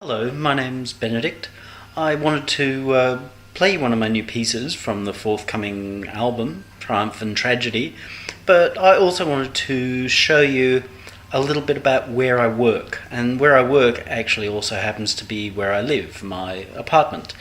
Hello, my name's Benedict. I wanted to play one of my new pieces from the forthcoming album, Triumph and Tragedy, but I also wanted to show you a little bit about where I work, and where I work actually also happens to be where I live, my apartment.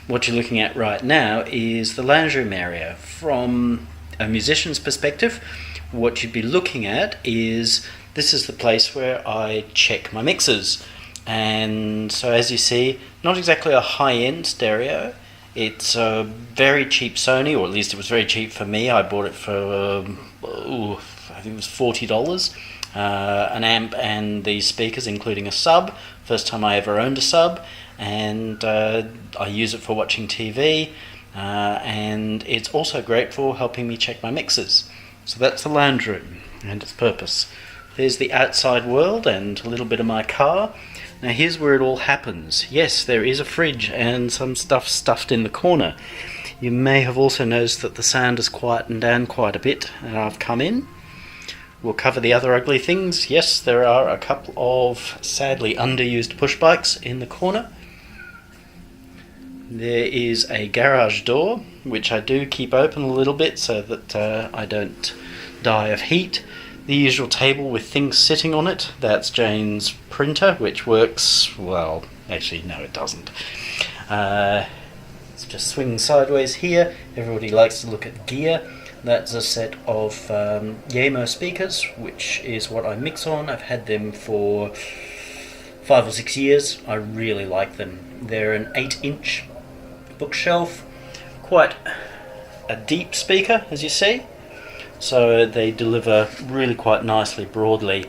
What you're looking at right now is the lounge room area. From a musician's perspective, what you'd be looking at is this is the place where I check my mixes. And so as you see, not exactly a high-end stereo. It's a very cheap Sony, or at least it was very cheap for me. I bought it for I think it was $40, an amp and the speakers including a sub. First time I ever owned a sub, and I use it for watching TV, and it's also great for helping me check my mixes. So that's the lounge room and its purpose. There's the outside world and a little bit of my car. Now here's where it all happens. Yes, there is a fridge and some stuff stuffed in the corner. You may have also noticed that the sound has quietened down quite a bit and I've come in. We'll cover the other ugly things. Yes, there are a couple of sadly underused push bikes in the corner. There is a garage door, which I do keep open a little bit so that I don't die of heat. The usual table with things sitting on it, that's Jane's printer, which works, well, actually no it doesn't. Let's just swing sideways here. Everybody likes to look at gear. That's a set of Yamo speakers, which is what I mix on. I've had them for 5 or 6 years. I really like them. They're an 8-inch bookshelf, quite a deep speaker as you see. So they deliver really quite nicely, broadly.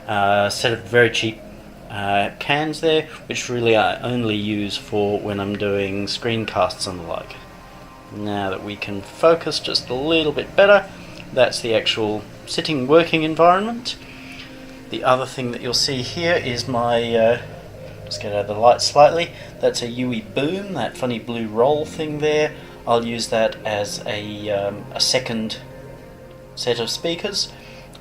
Set of very cheap cans there, which really I only use for when I'm doing screencasts and the like. Now that we can focus just a little bit better, that's the actual sitting working environment. The other thing that you'll see here is my, just get out of the light slightly, that's a UE boom, that funny blue roll thing there. I'll use that as a second set of speakers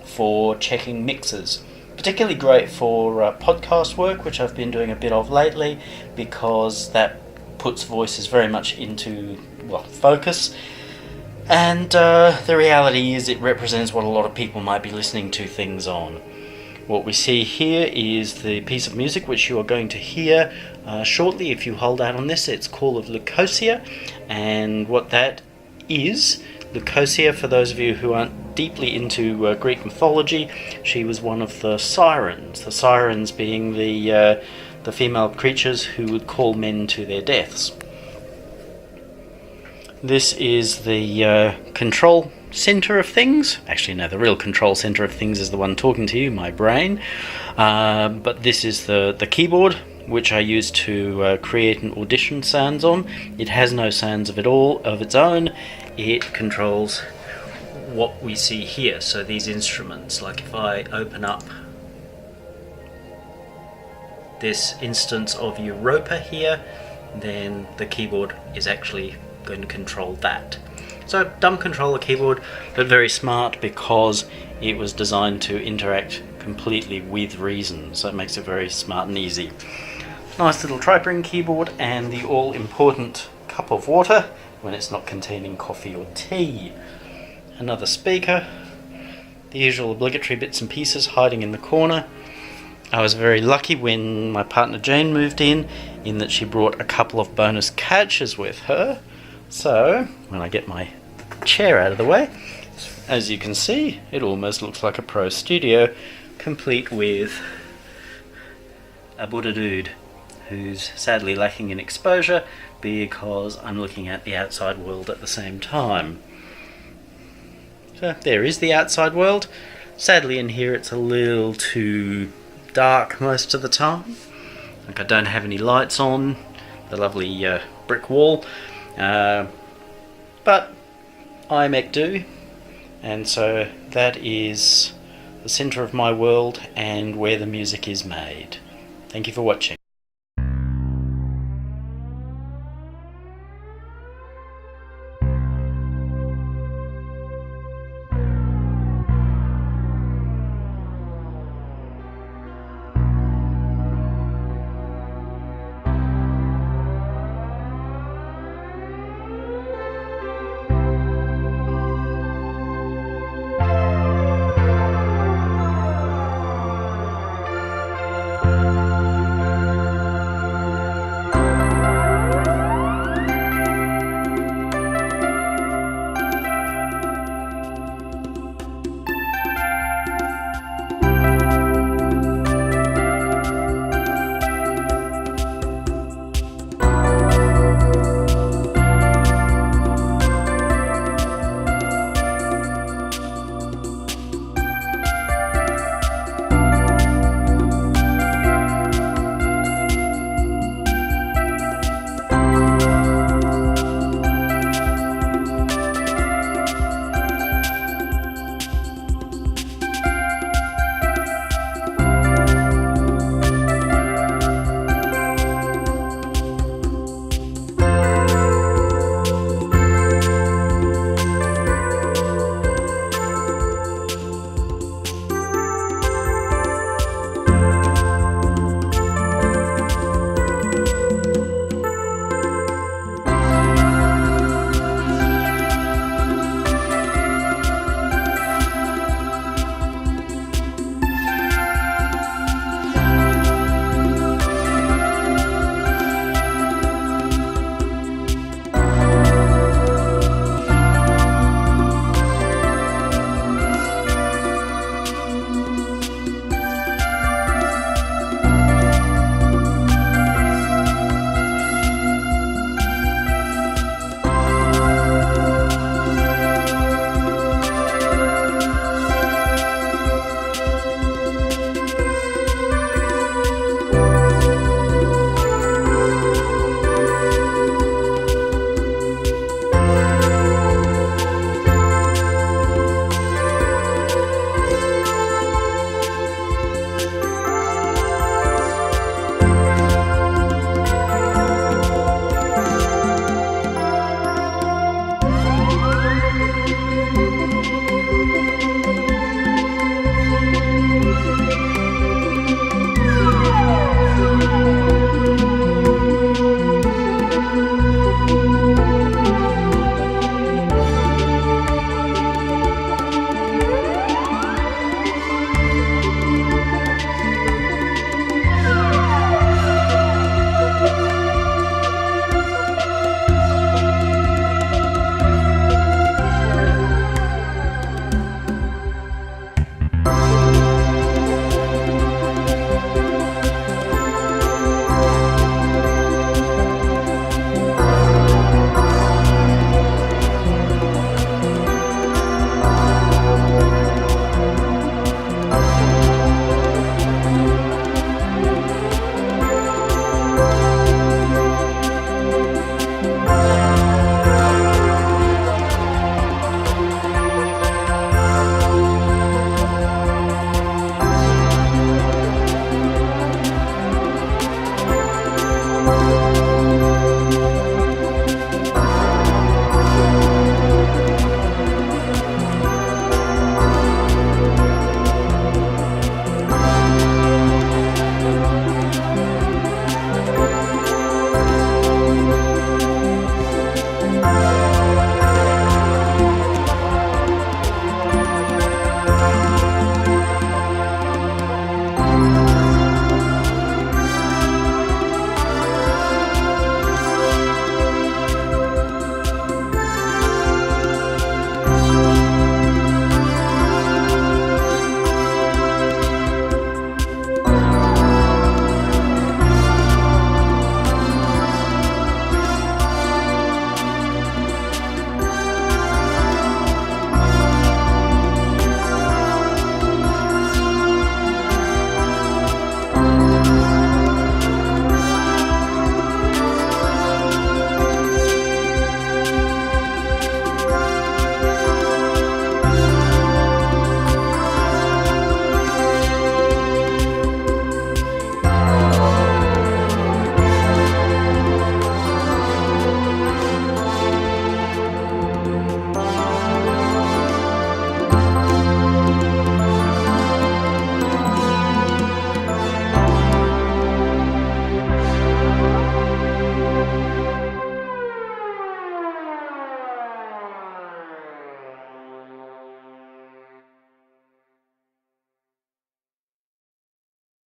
for checking mixes. Particularly great for podcast work, which I've been doing a bit of lately, because that puts voices very much into, well, focus. And the reality is it represents what a lot of people might be listening to things on. What we see here is the piece of music which you are going to hear shortly if you hold out on this. It's called Leucosia, and what that is, Leucosia, for those of you who aren't deeply into Greek mythology, she was one of the Sirens. The Sirens being the female creatures who would call men to their deaths. This is the control center of things. Actually, no, the real control center of things is the one talking to you, my brain. But this is the keyboard, which I use to create an audition sounds on. It has no sounds of its own. It controls what we see here. So these instruments, like if I open up this instance of Europa here, then the keyboard is actually going to control that. So dumb controller keyboard, but very smart because it was designed to interact completely with reason. So it makes it very smart and easy. Nice little tri-ring keyboard and the all-important cup of water when it's not containing coffee or tea. Another speaker, the usual obligatory bits and pieces hiding in the corner. I was very lucky when my partner Jane moved in that she brought a couple of bonus couches with her. So when I get my chair out of the way, as you can see, it almost looks like a pro studio, complete with a Buddha dude who's sadly lacking in exposure because I'm looking at the outside world at the same time. So there is the outside world. Sadly in here it's a little too dark most of the time. Like I don't have any lights on, the lovely brick wall, but I make do, and so that is the centre of my world and where the music is made. Thank you for watching.